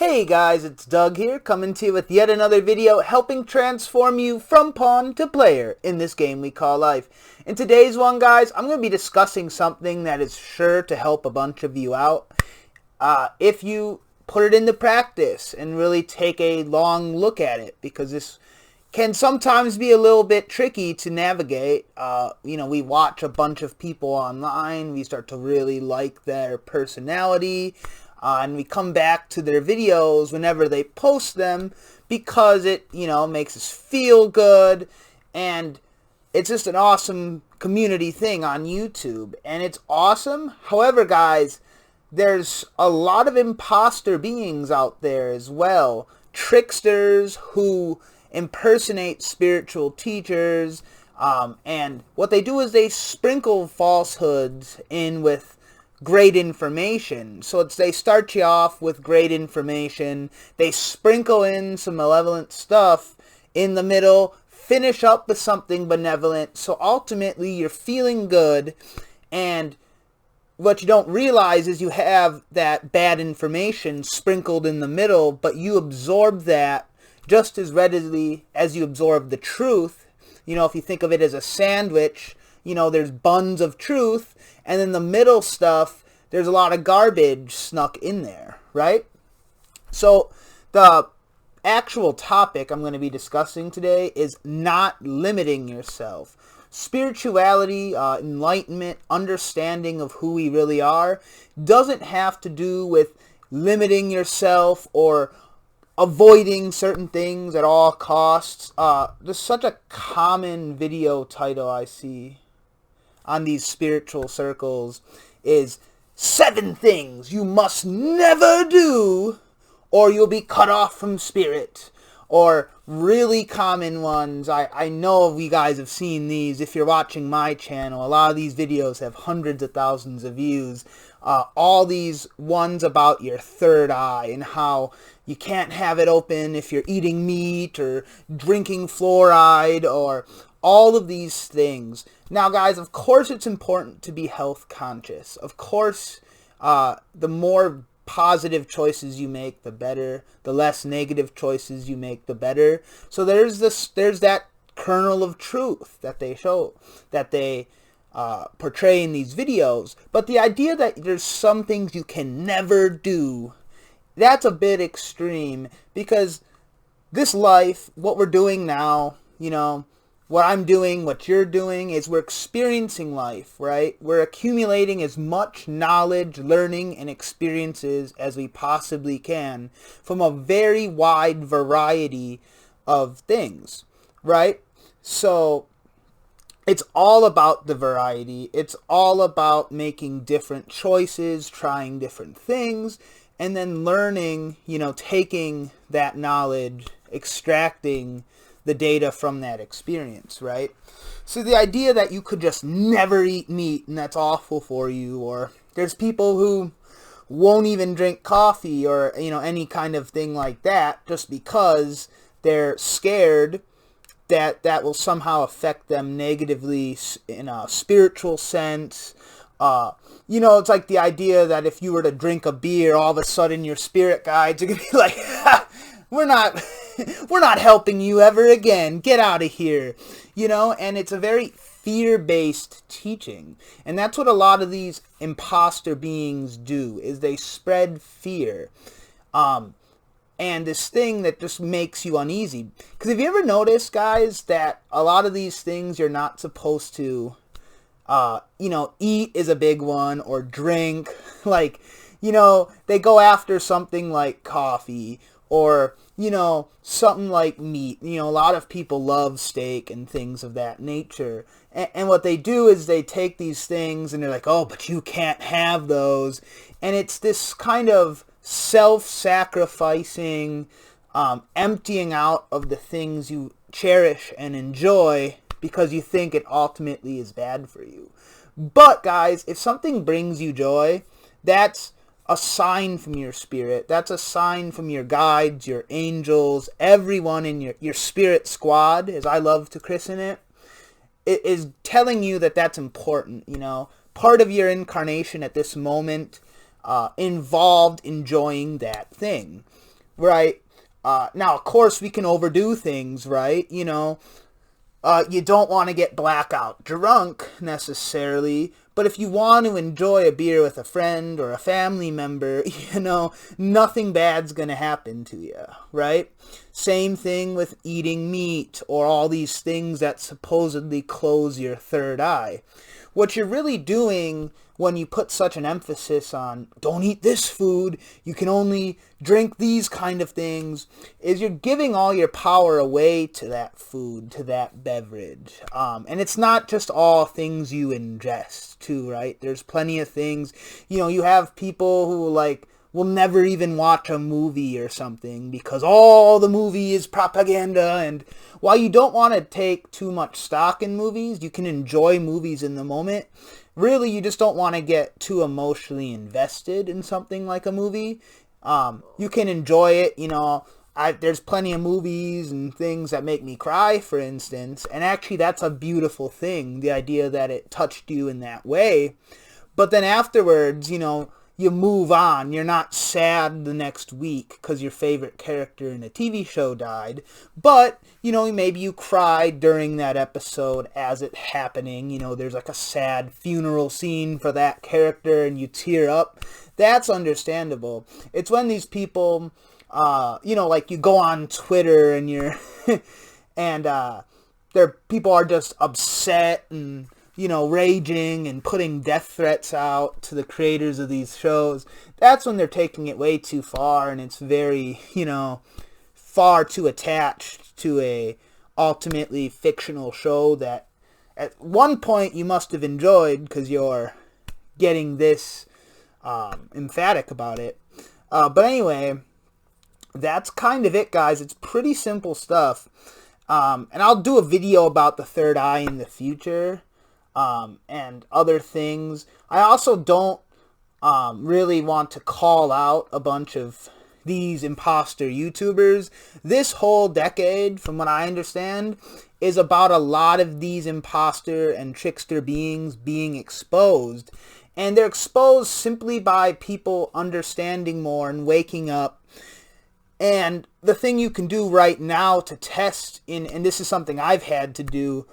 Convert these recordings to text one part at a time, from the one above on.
Hey guys, it's Doug here, coming to you with yet another video helping transform you from pawn to player in this game we call life. In today's one, guys, I'm going to be discussing something that is sure to help a bunch of you out if you put it into practice and really take a long look at it, because this can sometimes be a little bit tricky to navigate. We watch a bunch of people online, we start to really like their personality, and we come back to their videos whenever they post them because it, makes us feel good, and it's just an awesome community thing on YouTube, and it's awesome. However, guys, there's a lot of imposter beings out there as well. Tricksters who impersonate spiritual teachers, and what they do is they sprinkle falsehoods in with great information. So they start you off with great information, they sprinkle in some malevolent stuff in the middle, finish up with something benevolent, so ultimately you're feeling good, and what you don't realize is you have that bad information sprinkled in the middle, but you absorb that just as readily as you absorb the truth. If you think of it as a sandwich, there's buns of truth, and then the middle stuff, there's a lot of garbage snuck in there, right? So the actual topic I'm going to be discussing today is not limiting yourself. Spirituality, enlightenment, understanding of who we really are doesn't have to do with limiting yourself or avoiding certain things at all costs. There's such a common video title I see on these spiritual circles is 7 things you must never do or you'll be cut off from spirit. Or really common ones, I know you guys have seen these if you're watching my channel. A lot of these videos have hundreds of thousands of views. All these ones about your third eye and how you can't have it open if you're eating meat or drinking fluoride, or all of these things. Now, guys, of course it's important to be health conscious. Of course, the more positive choices you make, the better. The less negative choices you make, the better. So there's that kernel of truth that they show, that they portray in these videos. But the idea that there's some things you can never do, that's a bit extreme, because this life, what we're doing now, what I'm doing, what you're doing, is we're experiencing life, right? We're accumulating as much knowledge, learning, and experiences as we possibly can from a very wide variety of things, right? So it's all about the variety. It's all about making different choices, trying different things, and then learning, taking that knowledge, extracting the data from that experience, right? So the idea that you could just never eat meat and that's awful for you, or there's people who won't even drink coffee or, any kind of thing like that just because they're scared that that will somehow affect them negatively in a spiritual sense. It's like the idea that if you were to drink a beer, all of a sudden your spirit guides are going to be like, we're not helping you ever again. Get out of here. And it's a very fear-based teaching. And that's what a lot of these imposter beings do, is they spread fear. And this thing that just makes you uneasy. Because have you ever noticed, guys, that a lot of these things you're not supposed to, eat is a big one, or drink. Like, they go after something like coffee, or something like meat. A lot of people love steak and things of that nature. And what they do is they take these things and they're like, oh, but you can't have those. And it's this kind of self-sacrificing, emptying out of the things you cherish and enjoy because you think it ultimately is bad for you. But, guys, if something brings you joy, that's a sign from your spirit. That's a sign from your guides, your angels, everyone in your spirit squad, as I love to christen it. It is telling you that that's important, part of your incarnation at this moment involved enjoying that thing. right? Now, of course, we can overdo things, right? You don't want to get blackout drunk necessarily, but if you want to enjoy a beer with a friend or a family member, nothing bad's going to happen to you, right? Same thing with eating meat or all these things that supposedly close your third eye. What you're really doing when you put such an emphasis on don't eat this food, you can only drink these kind of things, is you're giving all your power away to that food, to that beverage. And it's not just all things you ingest too, right? There's plenty of things, you have people who will never even watch a movie or something because all the movie is propaganda. And while you don't want to take too much stock in movies, you can enjoy movies in the moment. Really, you just don't want to get too emotionally invested in something like a movie. You can enjoy it, there's plenty of movies and things that make me cry, for instance. And actually, that's a beautiful thing, the idea that it touched you in that way. But then afterwards, you move on. You're not sad the next week because your favorite character in a TV show died. But, maybe you cried during that episode as it happening. There's like a sad funeral scene for that character and you tear up. That's understandable. It's when these people, you go on Twitter and you're, and people are just upset and raging and putting death threats out to the creators of these shows. That's when they're taking it way too far, and it's very, far too attached to a ultimately fictional show that at one point you must have enjoyed because you're getting this emphatic about it. But anyway, that's kind of it, guys. It's pretty simple stuff. And I'll do a video about the third eye in the future. And other things. I also don't really want to call out a bunch of these imposter YouTubers. This whole decade, from what I understand, is about a lot of these imposter and trickster beings being exposed. And they're exposed simply by people understanding more and waking up. And the thing you can do right now to test, and this is something I've had to do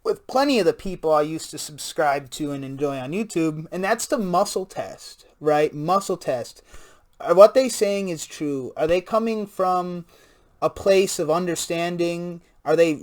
with plenty of the people I used to subscribe to and enjoy on YouTube, and that's the muscle test, right? Muscle test. Are what they saying is true? Are they coming from a place of understanding? Are they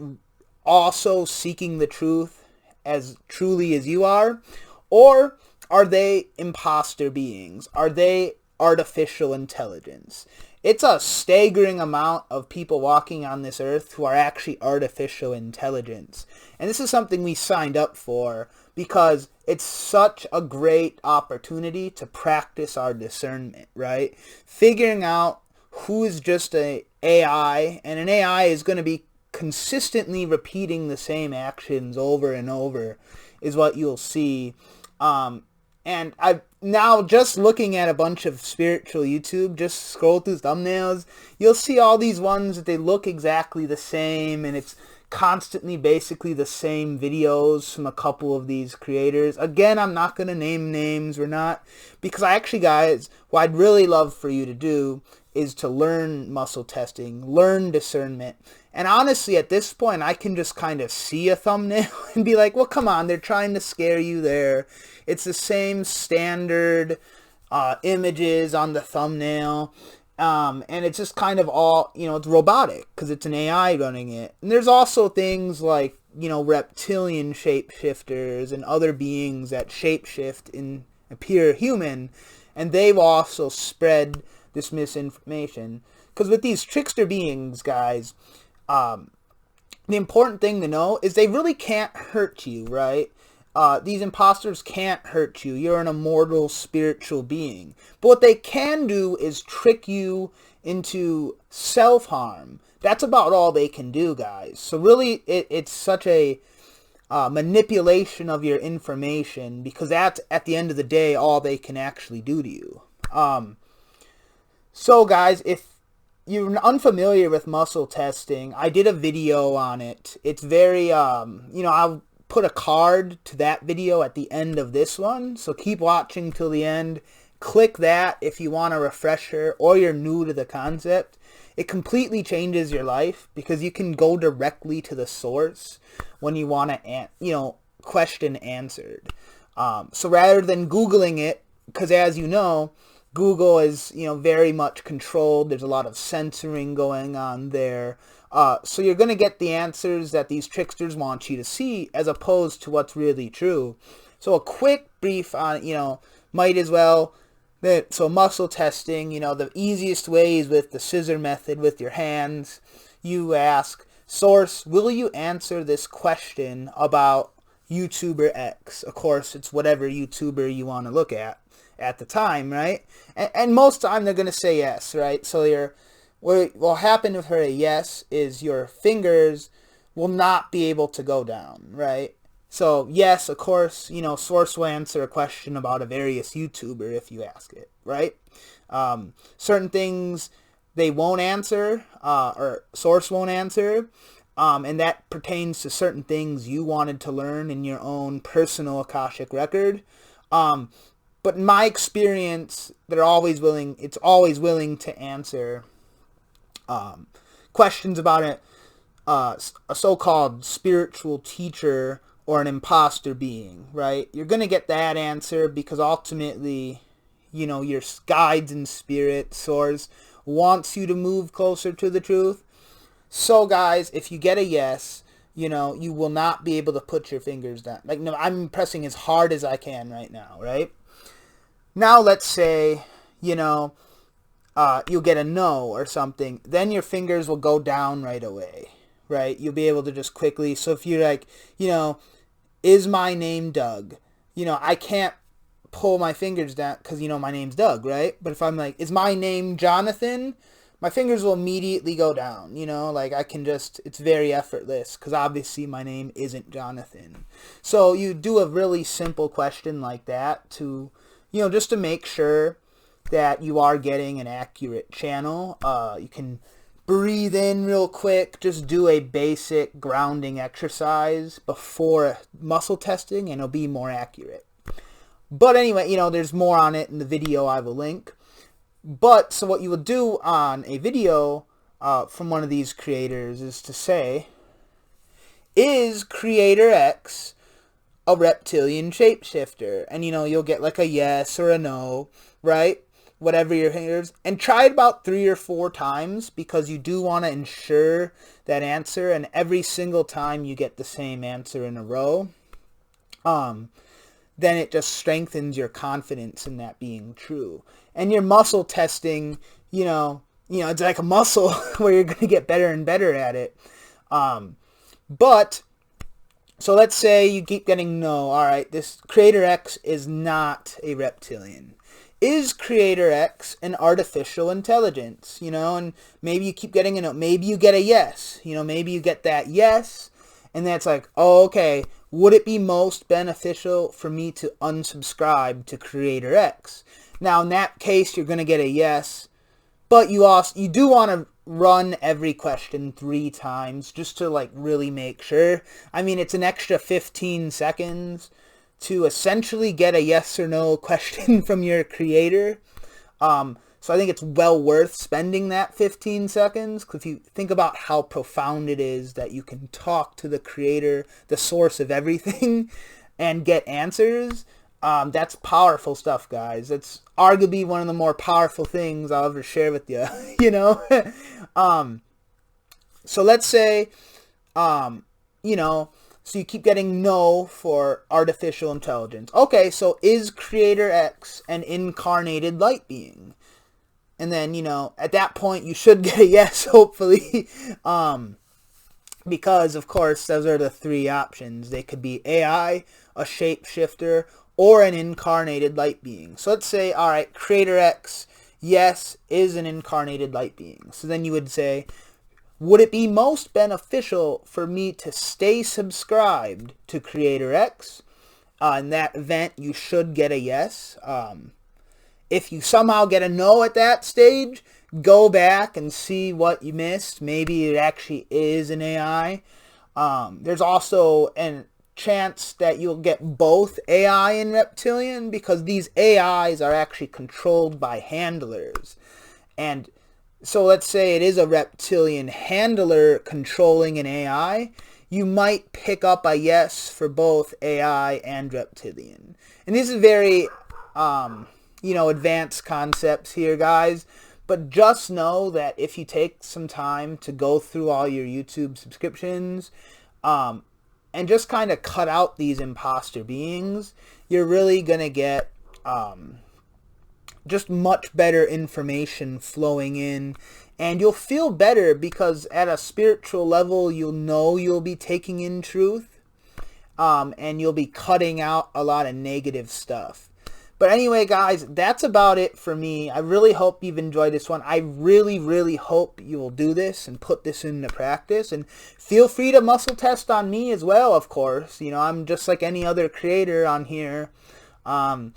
also seeking the truth as truly as you are? Or are they imposter beings? Are they artificial intelligence? It's a staggering amount of people walking on this earth who are actually artificial intelligence. And this is something we signed up for because it's such a great opportunity to practice our discernment, right? Figuring out who is just an AI, and an AI is going to be consistently repeating the same actions over and over is what you'll see. And I've now just looking at a bunch of spiritual YouTube, just scroll through thumbnails, you'll see all these ones that they look exactly the same, and it's constantly basically the same videos from a couple of these creators. Again, I'm not going to name names, because guys, what I'd really love for you to do is to learn muscle testing, learn discernment. And honestly, at this point, I can just kind of see a thumbnail and be like, well, come on, they're trying to scare you there. It's the same standard images on the thumbnail. And it's just kind of all, it's robotic because it's an AI running it. And there's also things like, reptilian shapeshifters and other beings that shapeshift and appear human. And they've also spread this misinformation. Because with these trickster beings, guys, the important thing to know is they really can't hurt you, right? These imposters can't hurt you. You're an immortal spiritual being. But what they can do is trick you into self-harm. That's about all they can do, guys. So really, it's such a manipulation of your information, because that's, at the end of the day, all they can actually do to you. So, guys, if you're unfamiliar with muscle testing, I did a video on it. It's very, I'll put a card to that video at the end of this one. So keep watching till the end, click that if you want a refresher or you're new to the concept. It completely changes your life because you can go directly to the source when you want to, question answered. So rather than Googling it, because as you know, Google is, very much controlled. There's a lot of censoring going on there. So you're going to get the answers that these tricksters want you to see as opposed to what's really true. So a quick brief on, might as well. So muscle testing, the easiest way is with the scissor method with your hands. You ask, source, will you answer this question about YouTuber X? Of course, it's whatever YouTuber you want to look at the time, right? And most time they're going to say yes, right? So what will happen with her a yes is your fingers will not be able to go down, right? So yes, of course, source will answer a question about a various YouTuber if you ask it, right? Certain things they won't answer, or source won't answer, and that pertains to certain things you wanted to learn in your own personal Akashic record. But in my experience, it's always willing to answer questions about a so-called spiritual teacher or an imposter being, right? You're going to get that answer because ultimately, your guides and spirit source wants you to move closer to the truth. So guys, if you get a yes, you will not be able to put your fingers down. Like, no, I'm pressing as hard as I can right now, right? Now let's say, you'll get a no or something. Then your fingers will go down right away, right? You'll be able to just quickly. So if you're like, is my name Doug? I can't pull my fingers down because, my name's Doug, right? But if I'm like, is my name Jonathan? My fingers will immediately go down, like I can just, it's very effortless because obviously my name isn't Jonathan. So you do a really simple question like that to, just to make sure that you are getting an accurate channel. You can breathe in real quick, just do a basic grounding exercise before muscle testing and it'll be more accurate. But anyway, there's more on it in the video I will link. But so what you will do on a video from one of these creators is to say, is creator X a reptilian shapeshifter? And you'll get like a yes or a no, right? Whatever your fingers, and try it about 3 or 4 times because you do want to ensure that answer, and every single time you get the same answer in a row, then it just strengthens your confidence in that being true. And your muscle testing, it's like a muscle where you're going to get better and better at it. But so let's say you keep getting no. All right, this creator X is not a reptilian. Is creator X an artificial intelligence? And maybe you keep getting a no. Maybe you get a yes. Maybe you get that yes. And that's like, oh, okay, would it be most beneficial for me to unsubscribe to creator X? Now, in that case, you're going to get a yes. But you do want to run every question 3 times just to like really make sure. I mean, it's an extra 15 seconds to essentially get a yes or no question from your creator. So I think it's well worth spending that 15 seconds. Because if you think about how profound it is that you can talk to the creator, the source of everything, and get answers, that's powerful stuff, guys. It's arguably one of the more powerful things I'll ever share with you, So let's say, so you keep getting no for artificial intelligence. Okay, so is creator X an incarnated light being? And then, at that point, you should get a yes, hopefully. Because, of course, those are the 3 options. They could be AI, a shapeshifter, or an incarnated light being. So let's say, all right, creator X, yes, is an incarnated light being. So then you would say, would it be most beneficial for me to stay subscribed to creator X? In that event, you should get a yes. If you somehow get a no at that stage, go back and see what you missed. Maybe it actually is an AI. There's also chance that you'll get both AI and reptilian, because these AIs are actually controlled by handlers. And so let's say it is a reptilian handler controlling an AI, you might pick up a yes for both AI and reptilian. And this is very, advanced concepts here, guys. But just know that if you take some time to go through all your YouTube subscriptions, and just kind of cut out these imposter beings, you're really going to get just much better information flowing in. And you'll feel better because at a spiritual level, you'll know you'll be taking in truth. And you'll be cutting out a lot of negative stuff. But anyway, guys, that's about it for me. I really hope you've enjoyed this one. I really, really hope you will do this and put this into practice. And feel free to muscle test on me as well, of course. I'm just like any other creator on here. I'm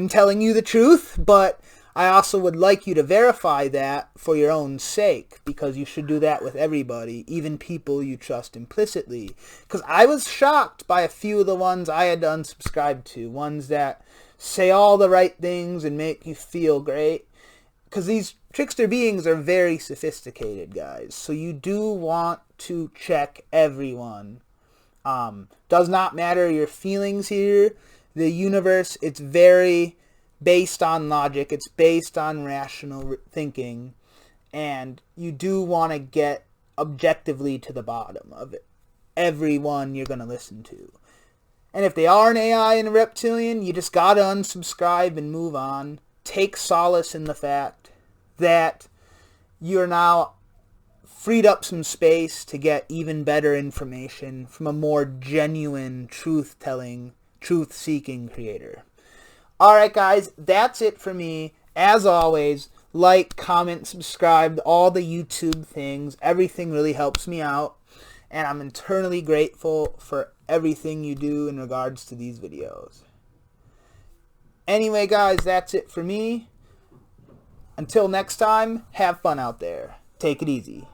telling you the truth, but I also would like you to verify that for your own sake, because you should do that with everybody, even people you trust implicitly. Because I was shocked by a few of the ones I had to unsubscribe to, ones that say all the right things and make you feel great. Because these trickster beings are very sophisticated, guys. So you do want to check everyone. Does not matter your feelings here. The universe, it's very based on logic. It's based on rational thinking. And you do want to get objectively to the bottom of it. Everyone you're going to listen to. And if they are an AI and a reptilian, you just got to unsubscribe and move on. Take solace in the fact that you're now freed up some space to get even better information from a more genuine, truth-telling, truth-seeking creator. Alright, guys, that's it for me. As always, like, comment, subscribe, all the YouTube things. Everything really helps me out. And I'm eternally grateful for everything you do in regards to these videos. Anyway, guys, that's it for me. Until next time, have fun out there. Take it easy.